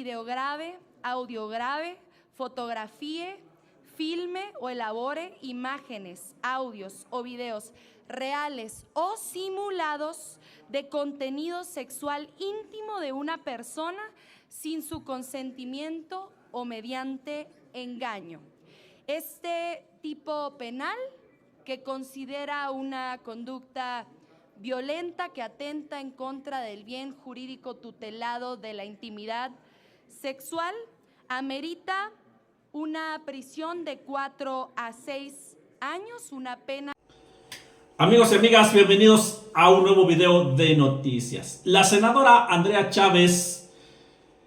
videograve, audiograve, fotografíe, filme o elabore imágenes, audios o videos reales o simulados de contenido sexual íntimo de una persona sin su consentimiento o mediante engaño. Este tipo penal, que considera una conducta violenta que atenta en contra del bien jurídico tutelado de la intimidad sexual, amerita una prisión de 4 a 6 años, una pena. Amigos y amigas, bienvenidos a un nuevo video de noticias. La senadora Andrea Chávez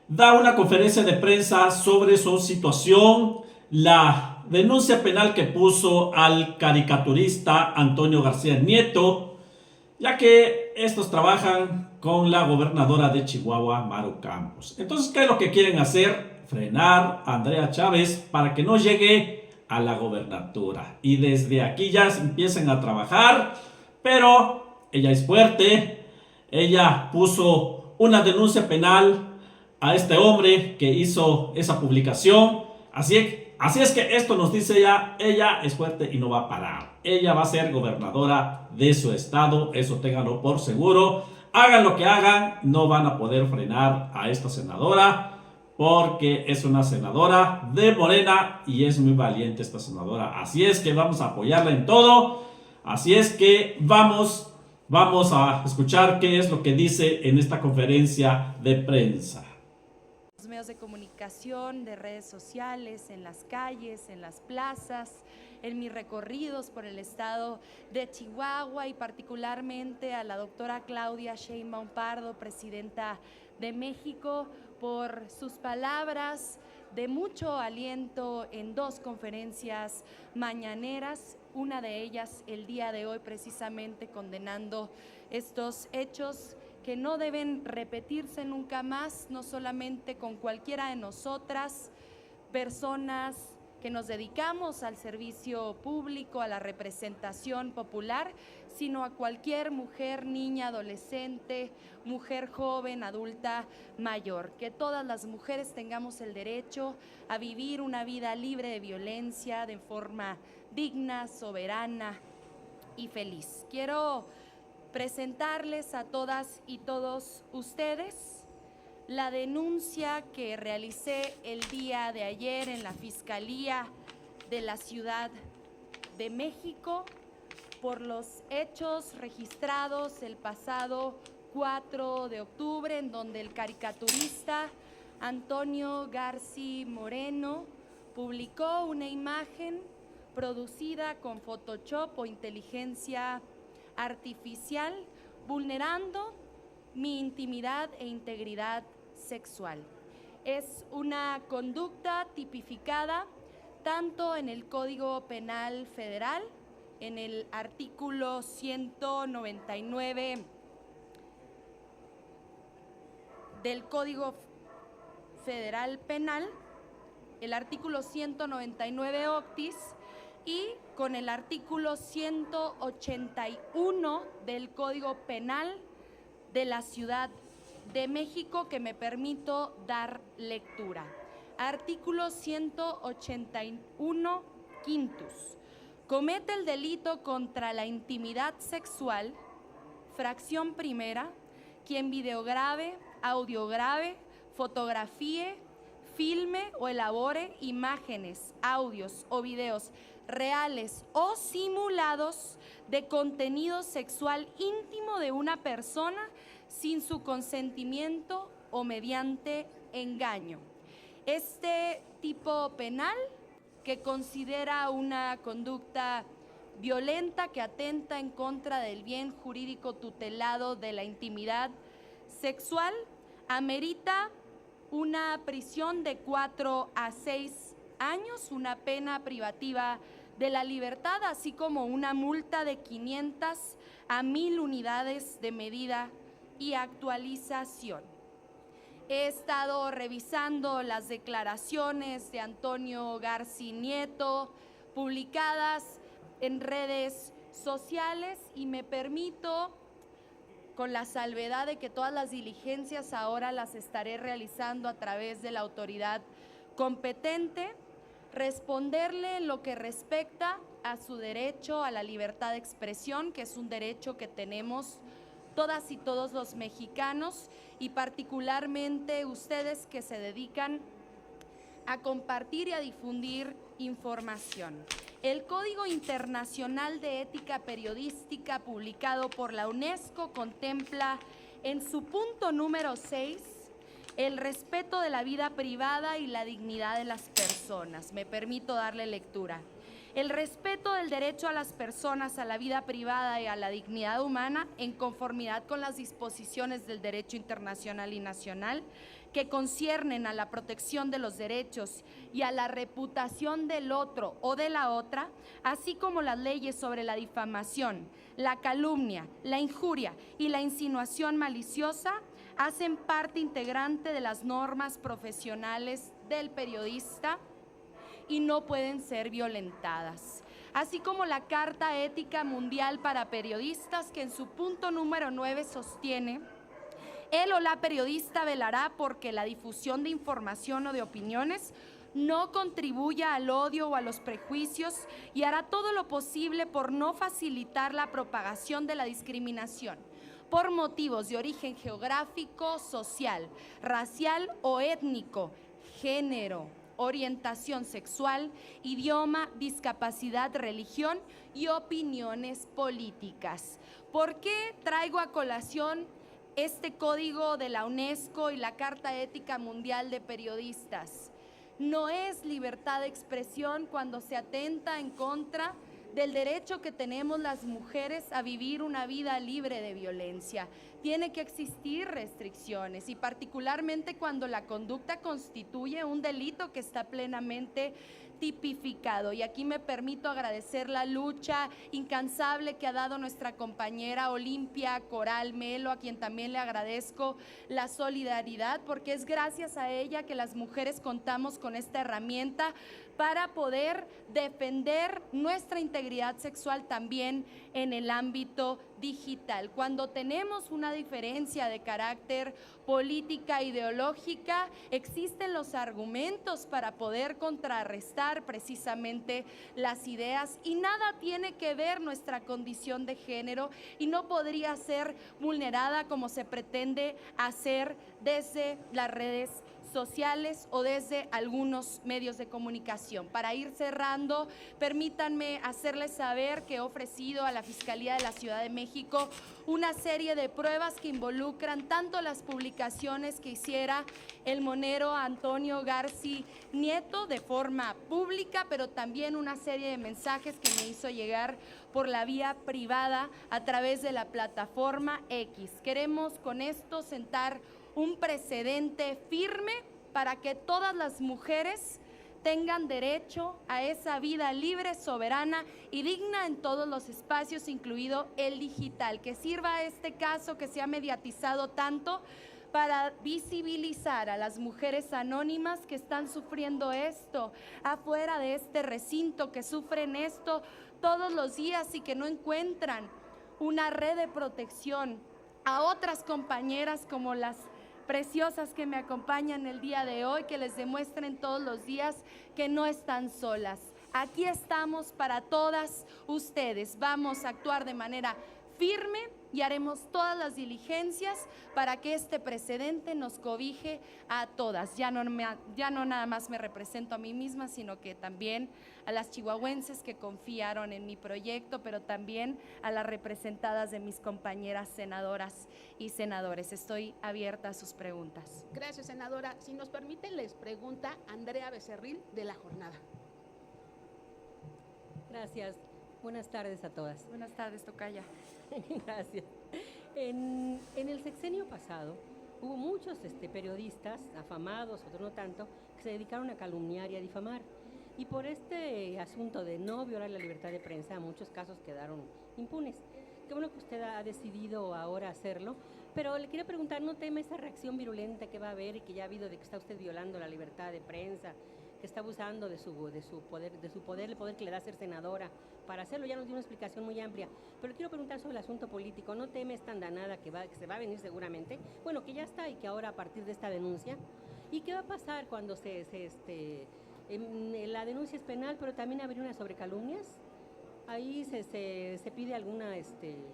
da una conferencia de prensa sobre su situación, la denuncia penal que puso al caricaturista Antonio García Nieto, ya que estos trabajan con la gobernadora de Chihuahua, Maru Campos. Entonces, ¿qué es lo que quieren hacer? Frenar a Andrea Chávez para que no llegue a la gobernatura. Y desde aquí ya empiezan a trabajar, pero ella es fuerte. Ella puso una denuncia penal a este hombre que hizo esa publicación. Así es que esto nos dice ella es fuerte y no va a parar. Ella va a ser gobernadora de su estado, eso ténganlo por seguro. Hagan lo que hagan, no van a poder frenar a esta senadora, porque es una senadora de Morena y es muy valiente esta senadora. Así es que vamos a apoyarla en todo. Así es que vamos a escuchar qué es lo que dice en esta conferencia de prensa. Los medios de comunicación, de redes sociales, en las calles, en las plazas, en mis recorridos por el estado de Chihuahua y particularmente a la doctora Claudia Sheinbaum Pardo, presidenta de México, por sus palabras de mucho aliento en 2 conferencias mañaneras, una de ellas el día de hoy precisamente condenando estos hechos que no deben repetirse nunca más, no solamente con cualquiera de nosotras, personas que nos dedicamos al servicio público, a la representación popular, sino a cualquier mujer, niña, adolescente, mujer joven, adulta, mayor. Que todas las mujeres tengamos el derecho a vivir una vida libre de violencia, de forma digna, soberana y feliz. Quiero presentarles a todas y todos ustedes la denuncia que realicé el día de ayer en la Fiscalía de la Ciudad de México por los hechos registrados el pasado 4 de octubre, en donde el caricaturista Antonio García Moreno publicó una imagen producida con Photoshop o inteligencia artificial, vulnerando mi intimidad e integridad sexual. Es una conducta tipificada tanto en el Código Penal Federal, en el artículo 199 del Código Federal Penal, el artículo 199 octis, y con el artículo 181 del Código Penal de la Ciudad de México, que me permito dar lectura. Artículo 181 quintus. Comete el delito contra la intimidad sexual, fracción primera, quien videograve, audiograve, fotografíe, filme o elabore imágenes, audios o videos reales o simulados de contenido sexual íntimo de una persona sin su consentimiento o mediante engaño. Este tipo penal, que considera una conducta violenta que atenta en contra del bien jurídico tutelado de la intimidad sexual, amerita una prisión de 4 a 6 años, una pena privativa de la libertad, así como una multa de 500 a 1000 unidades de medida y actualización. He estado revisando las declaraciones de Antonio García Nieto publicadas en redes sociales y me permito con la salvedad de que todas las diligencias ahora las estaré realizando a través de la autoridad competente, responderle en lo que respecta a su derecho a la libertad de expresión, que es un derecho que tenemos todas y todos los mexicanos, y particularmente ustedes que se dedican a compartir y a difundir información. El Código Internacional de Ética Periodística, publicado por la UNESCO, contempla en su punto número 6 el respeto de la vida privada y la dignidad de las personas. Me permito darle lectura. El respeto del derecho a las personas a la vida privada y a la dignidad humana, en conformidad con las disposiciones del derecho internacional y nacional que conciernen a la protección de los derechos y a la reputación del otro o de la otra, así como las leyes sobre la difamación, la calumnia, la injuria y la insinuación maliciosa, hacen parte integrante de las normas profesionales del periodista y no pueden ser violentadas. Así como la Carta Ética Mundial para Periodistas, que en su punto número 9 sostiene: él o la periodista velará porque la difusión de información o de opiniones no contribuya al odio o a los prejuicios y hará todo lo posible por no facilitar la propagación de la discriminación por motivos de origen geográfico, social, racial o étnico, género, orientación sexual, idioma, discapacidad, religión y opiniones políticas. ¿Por qué traigo a colación este código de la UNESCO y la Carta Ética Mundial de Periodistas? No es libertad de expresión cuando se atenta en contra del derecho que tenemos las mujeres a vivir una vida libre de violencia. Tiene que existir restricciones, y particularmente cuando la conducta constituye un delito que está plenamente tipificado. Y aquí me permito agradecer la lucha incansable que ha dado nuestra compañera Olimpia Coral Melo, a quien también le agradezco la solidaridad, porque es gracias a ella que las mujeres contamos con esta herramienta para poder defender nuestra integridad sexual también en el ámbito digital. Cuando tenemos una diferencia de carácter política, ideológica, existen los argumentos para poder contrarrestar precisamente las ideas, y nada tiene que ver nuestra condición de género y no podría ser vulnerada como se pretende hacer desde las redes sociales o desde algunos medios de comunicación. Para ir cerrando, permítanme hacerles saber que he ofrecido a la Fiscalía de la Ciudad de México una serie de pruebas que involucran tanto las publicaciones que hiciera el monero Antonio Garci Nieto de forma pública, pero también una serie de mensajes que me hizo llegar por la vía privada a través de la plataforma X. Queremos con esto sentar un precedente firme para que todas las mujeres tengan derecho a esa vida libre, soberana y digna en todos los espacios, incluido el digital. Que sirva este caso que se ha mediatizado tanto para visibilizar a las mujeres anónimas que están sufriendo esto afuera de este recinto, que sufren esto todos los días y que no encuentran una red de protección. A otras compañeras como las preciosas que me acompañan el día de hoy, que les demuestren todos los días que no están solas. Aquí estamos para todas ustedes. Vamos a actuar de manera firme y haremos todas las diligencias para que este precedente nos cobije a todas. Ya no nada más me represento a mí misma, sino que también a las chihuahuenses que confiaron en mi proyecto, pero también a las representadas de mis compañeras senadoras y senadores. Estoy abierta a sus preguntas. Gracias, senadora. Si nos permite, les pregunta Andrea Becerril de La Jornada. Gracias. Buenas tardes a todas. Buenas tardes, tocaya. Gracias. En el sexenio pasado hubo muchos periodistas afamados, otros no tanto, que se dedicaron a calumniar y a difamar. Y por este asunto de no violar la libertad de prensa, muchos casos quedaron impunes. Qué bueno que usted ha decidido ahora hacerlo, pero le quería preguntar, ¿no teme esa reacción virulenta que va a haber y que ya ha habido de que está usted violando la libertad de prensa, que está abusando de su poder, el poder que le da ser senadora. Para hacerlo ya nos dio una explicación muy amplia. Pero quiero preguntar sobre el asunto político. ¿No teme esta andanada que se va a venir seguramente? Bueno, que ya está y que ahora a partir de esta denuncia. ¿Y qué va a pasar cuando la denuncia es penal, pero también habría una sobre calumnias? ¿Ahí se pide alguna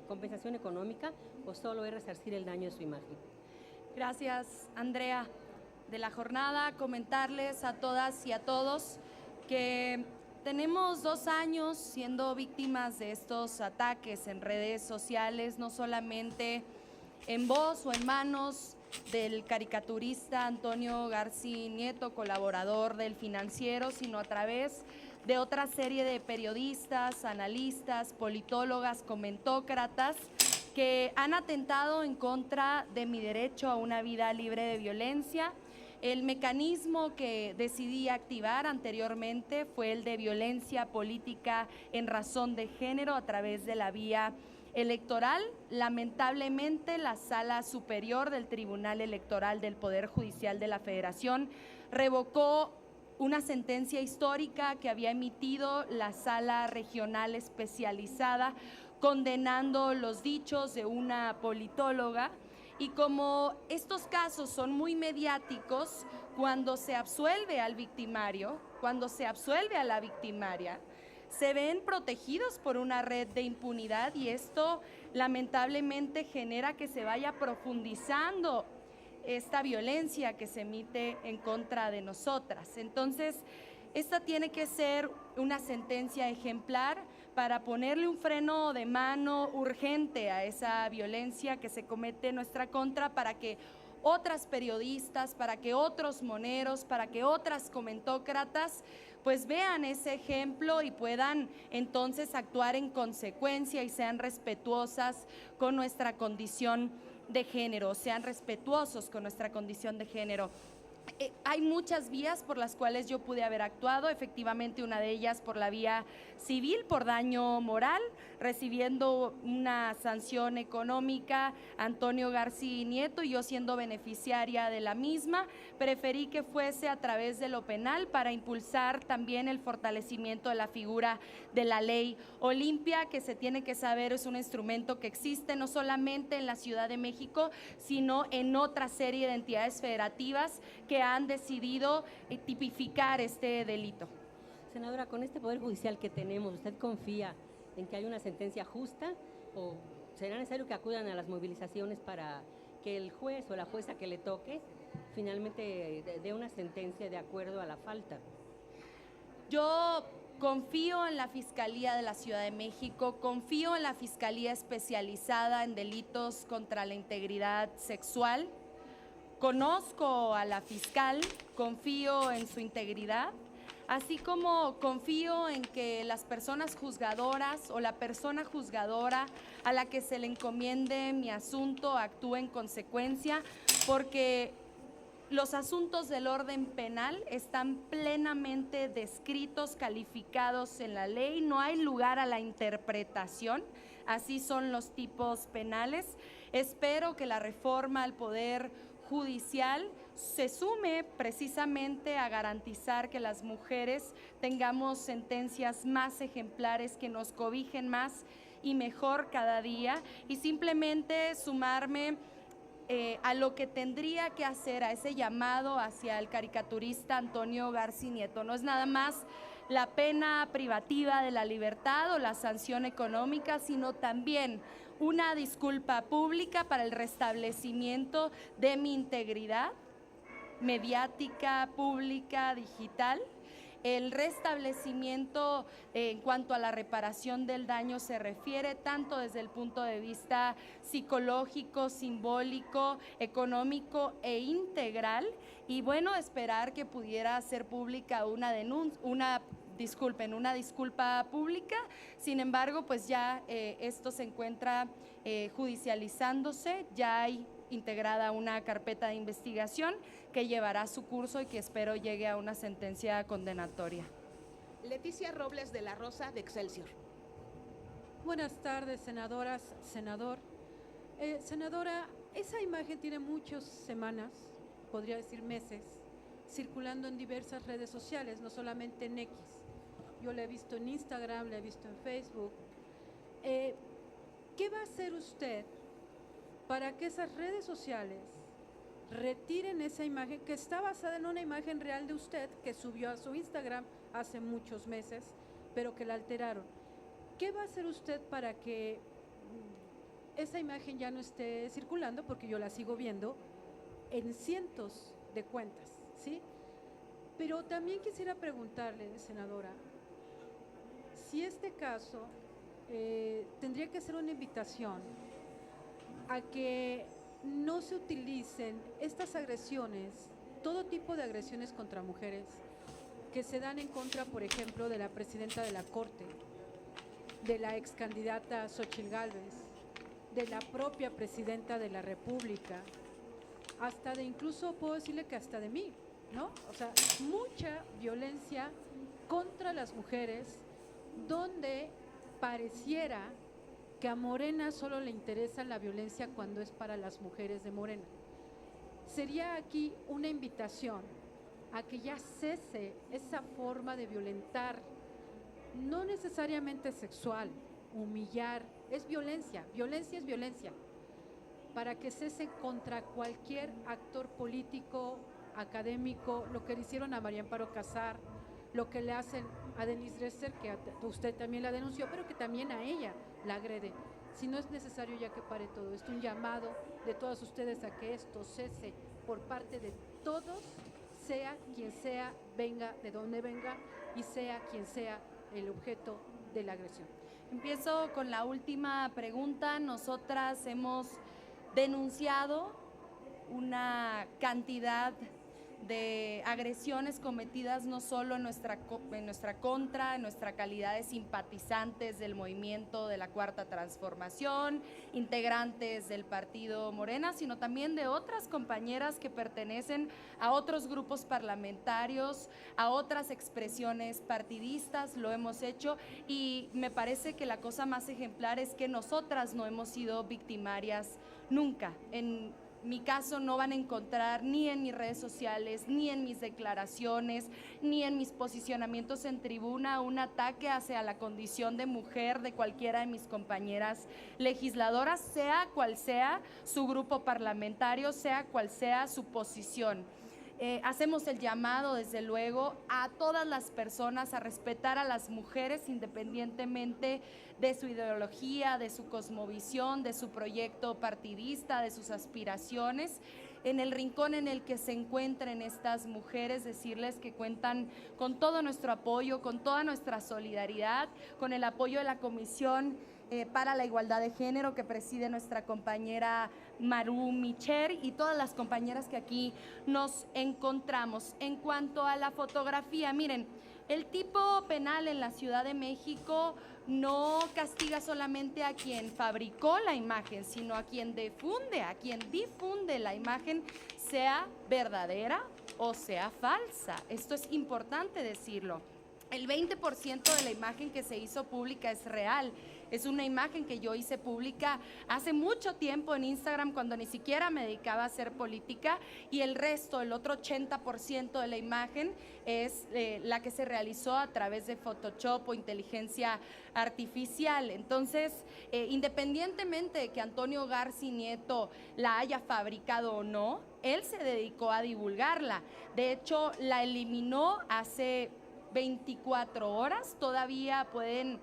compensación económica o solo es resarcir el daño de su imagen? Gracias, Andrea. De la jornada, comentarles a todas y a todos que tenemos 2 años siendo víctimas de estos ataques en redes sociales, no solamente en voz o en manos del caricaturista Antonio García Nieto, colaborador del Financiero, sino a través de otra serie de periodistas, analistas, politólogas, comentócratas, que han atentado en contra de mi derecho a una vida libre de violencia. El mecanismo que decidí activar anteriormente fue el de violencia política en razón de género a través de la vía electoral. Lamentablemente, la Sala Superior del Tribunal Electoral del Poder Judicial de la Federación revocó una sentencia histórica que había emitido la Sala Regional Especializada condenando los dichos de una politóloga. Y como estos casos son muy mediáticos, cuando se absuelve al victimario, cuando se absuelve a la victimaria, se ven protegidos por una red de impunidad y esto lamentablemente genera que se vaya profundizando esta violencia que se emite en contra de nosotras. Entonces, esta tiene que ser una sentencia ejemplar para ponerle un freno de mano urgente a esa violencia que se comete en nuestra contra, para que otras periodistas, para que otros moneros, para que otras comentócratas pues vean ese ejemplo y puedan entonces actuar en consecuencia y sean respetuosas con nuestra condición de género, sean respetuosos con nuestra condición de género. Hay muchas vías por las cuales yo pude haber actuado, efectivamente una de ellas por la vía civil, por daño moral, recibiendo una sanción económica Antonio García Nieto y yo siendo beneficiaria de la misma. Preferí que fuese a través de lo penal para impulsar también el fortalecimiento de la figura de la ley Olimpia, que se tiene que saber es un instrumento que existe no solamente en la Ciudad de México, sino en otra serie de entidades federativas que han decidido tipificar este delito. Senadora, con este Poder Judicial que tenemos, ¿usted confía en que haya una sentencia justa o será necesario que acudan a las movilizaciones para que el juez o la jueza que le toque finalmente dé una sentencia de acuerdo a la falta? Yo confío en la Fiscalía de la Ciudad de México, confío en la Fiscalía especializada en delitos contra la integridad sexual. Conozco a la fiscal, confío en su integridad, así como confío en que las personas juzgadoras o la persona juzgadora a la que se le encomiende mi asunto actúe en consecuencia, porque los asuntos del orden penal están plenamente descritos, calificados en la ley, no hay lugar a la interpretación, así son los tipos penales. Espero que la reforma al Poder Judicial se sume precisamente a garantizar que las mujeres tengamos sentencias más ejemplares, que nos cobijen más y mejor cada día, y simplemente sumarme a lo que tendría que hacer, a ese llamado hacia el caricaturista Antonio García Nieto. No es nada más la pena privativa de la libertad o la sanción económica, sino también una disculpa pública para el restablecimiento de mi integridad mediática, pública, digital. El restablecimiento en cuanto a la reparación del daño se refiere tanto desde el punto de vista psicológico, simbólico, económico e integral. Y bueno, esperar que pudiera ser pública una disculpa pública. Sin embargo, pues ya esto se encuentra judicializándose, ya hay integrada una carpeta de investigación que llevará su curso y que espero llegue a una sentencia condenatoria. Leticia Robles de la Rosa, de Excelsior. Buenas tardes, senadoras, senador. Senadora, esa imagen tiene muchas semanas, podría decir meses, circulando en diversas redes sociales, no solamente en X. Yo la he visto en Instagram, la he visto en Facebook. ¿Qué va a hacer usted para que esas redes sociales retiren esa imagen que está basada en una imagen real de usted que subió a su Instagram hace muchos meses, pero que la alteraron? ¿Qué va a hacer usted para que esa imagen ya no esté circulando? Porque yo la sigo viendo en cientos de cuentas, ¿sí? Pero también quisiera preguntarle, senadora, si este caso tendría que ser una invitación a que no se utilicen estas agresiones, todo tipo de agresiones contra mujeres que se dan en contra, por ejemplo, de la presidenta de la Corte, de la ex candidata Xóchitl Gálvez, de la propia presidenta de la República, hasta de, incluso puedo decirle que hasta de mí, ¿no? O sea, mucha violencia contra las mujeres, donde pareciera que a Morena solo le interesa la violencia cuando es para las mujeres de Morena. Sería aquí una invitación a que ya cese esa forma de violentar, no necesariamente sexual, humillar, es violencia, violencia es violencia, para que cese contra cualquier actor político, académico, lo que le hicieron a María Amparo Casar, lo que le hacen a Denise Dresser, que usted también la denunció, pero que también a ella la agrede. Si no es necesario ya que pare todo esto, un llamado de todos ustedes a que esto cese por parte de todos, sea quien sea, venga de donde venga y sea quien sea el objeto de la agresión. Empiezo con la última pregunta. Nosotras hemos denunciado una cantidad de agresiones cometidas no solo en nuestra contra, en nuestra calidad de simpatizantes del movimiento de la Cuarta Transformación, integrantes del partido Morena, sino también de otras compañeras que pertenecen a otros grupos parlamentarios, a otras expresiones partidistas, lo hemos hecho, y me parece que la cosa más ejemplar es que nosotras no hemos sido victimarias nunca. En mi caso no van a encontrar ni en mis redes sociales, ni en mis declaraciones, ni en mis posicionamientos en tribuna un ataque hacia la condición de mujer de cualquiera de mis compañeras legisladoras, sea cual sea su grupo parlamentario, sea cual sea su posición. Hacemos el llamado, desde luego, a todas las personas a respetar a las mujeres independientemente de su ideología, de su cosmovisión, de su proyecto partidista, de sus aspiraciones. En el rincón en el que se encuentren estas mujeres, decirles que cuentan con todo nuestro apoyo, con toda nuestra solidaridad, con el apoyo de la Comisión para la Igualdad de Género que preside nuestra compañera Maru Micher y todas las compañeras que aquí nos encontramos. En cuanto a la fotografía, miren, el tipo penal en la Ciudad de México no castiga solamente a quien fabricó la imagen, sino a quien difunde la imagen, sea verdadera o sea falsa. Esto es importante decirlo. El 20% de la imagen que se hizo pública es real. Es una imagen que yo hice pública hace mucho tiempo en Instagram, cuando ni siquiera me dedicaba a hacer política, y el resto, el otro 80% de la imagen es la que se realizó a través de Photoshop o inteligencia artificial. Entonces, independientemente de que Antonio Garci Nieto la haya fabricado o no, él se dedicó a divulgarla. De hecho, la eliminó hace 24 horas, todavía pueden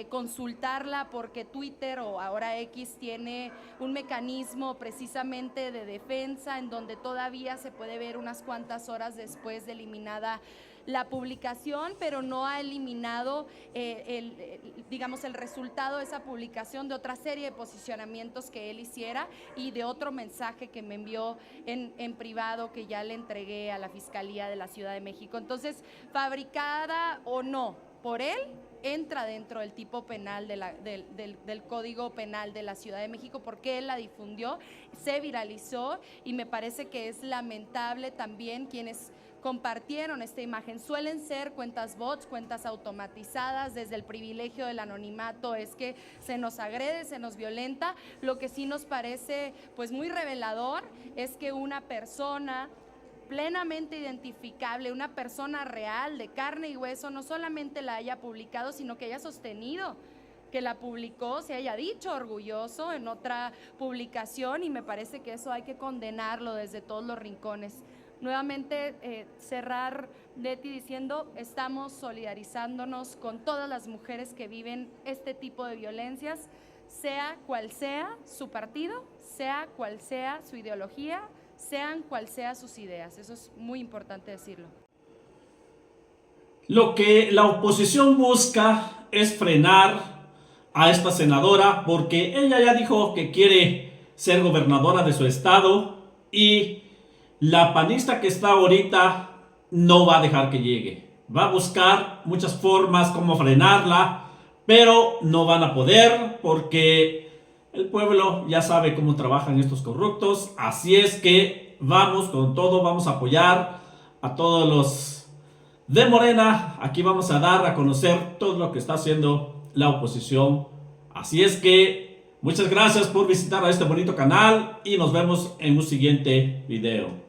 consultarla porque Twitter o ahora X tiene un mecanismo precisamente de defensa en donde todavía se puede ver unas cuantas horas después de eliminada la publicación, pero no ha eliminado el resultado de esa publicación, de otra serie de posicionamientos que él hiciera y de otro mensaje que me envió en privado, que ya le entregué a la Fiscalía de la Ciudad de México. Entonces, fabricada o no por él, entra dentro del tipo penal del Código Penal de la Ciudad de México, porque él la difundió, se viralizó, y me parece que es lamentable también quienes compartieron esta imagen. Suelen ser cuentas bots, cuentas automatizadas. Desde el privilegio del anonimato es que se nos agrede, se nos violenta. Lo que sí nos parece pues muy revelador es que una persona plenamente identificable, una persona real, de carne y hueso, no solamente la haya publicado, sino que haya sostenido que la publicó, se haya dicho orgulloso en otra publicación, y me parece que eso hay que condenarlo desde todos los rincones. Nuevamente cerrar, Leti, diciendo: estamos solidarizándonos con todas las mujeres que viven este tipo de violencias, sea cual sea su partido, sea cual sea su ideología, sean cual sea sus ideas. Eso es muy importante decirlo. Lo que la oposición busca es frenar a esta senadora, porque ella ya dijo que quiere ser gobernadora de su estado, y la panista que está ahorita no va a dejar que llegue. Va a buscar muchas formas como frenarla, pero no van a poder, porque el pueblo ya sabe cómo trabajan estos corruptos. Así es que vamos con todo, vamos a apoyar a todos los de Morena. Aquí vamos a dar a conocer todo lo que está haciendo la oposición. Así es que muchas gracias por visitar a este bonito canal y nos vemos en un siguiente video.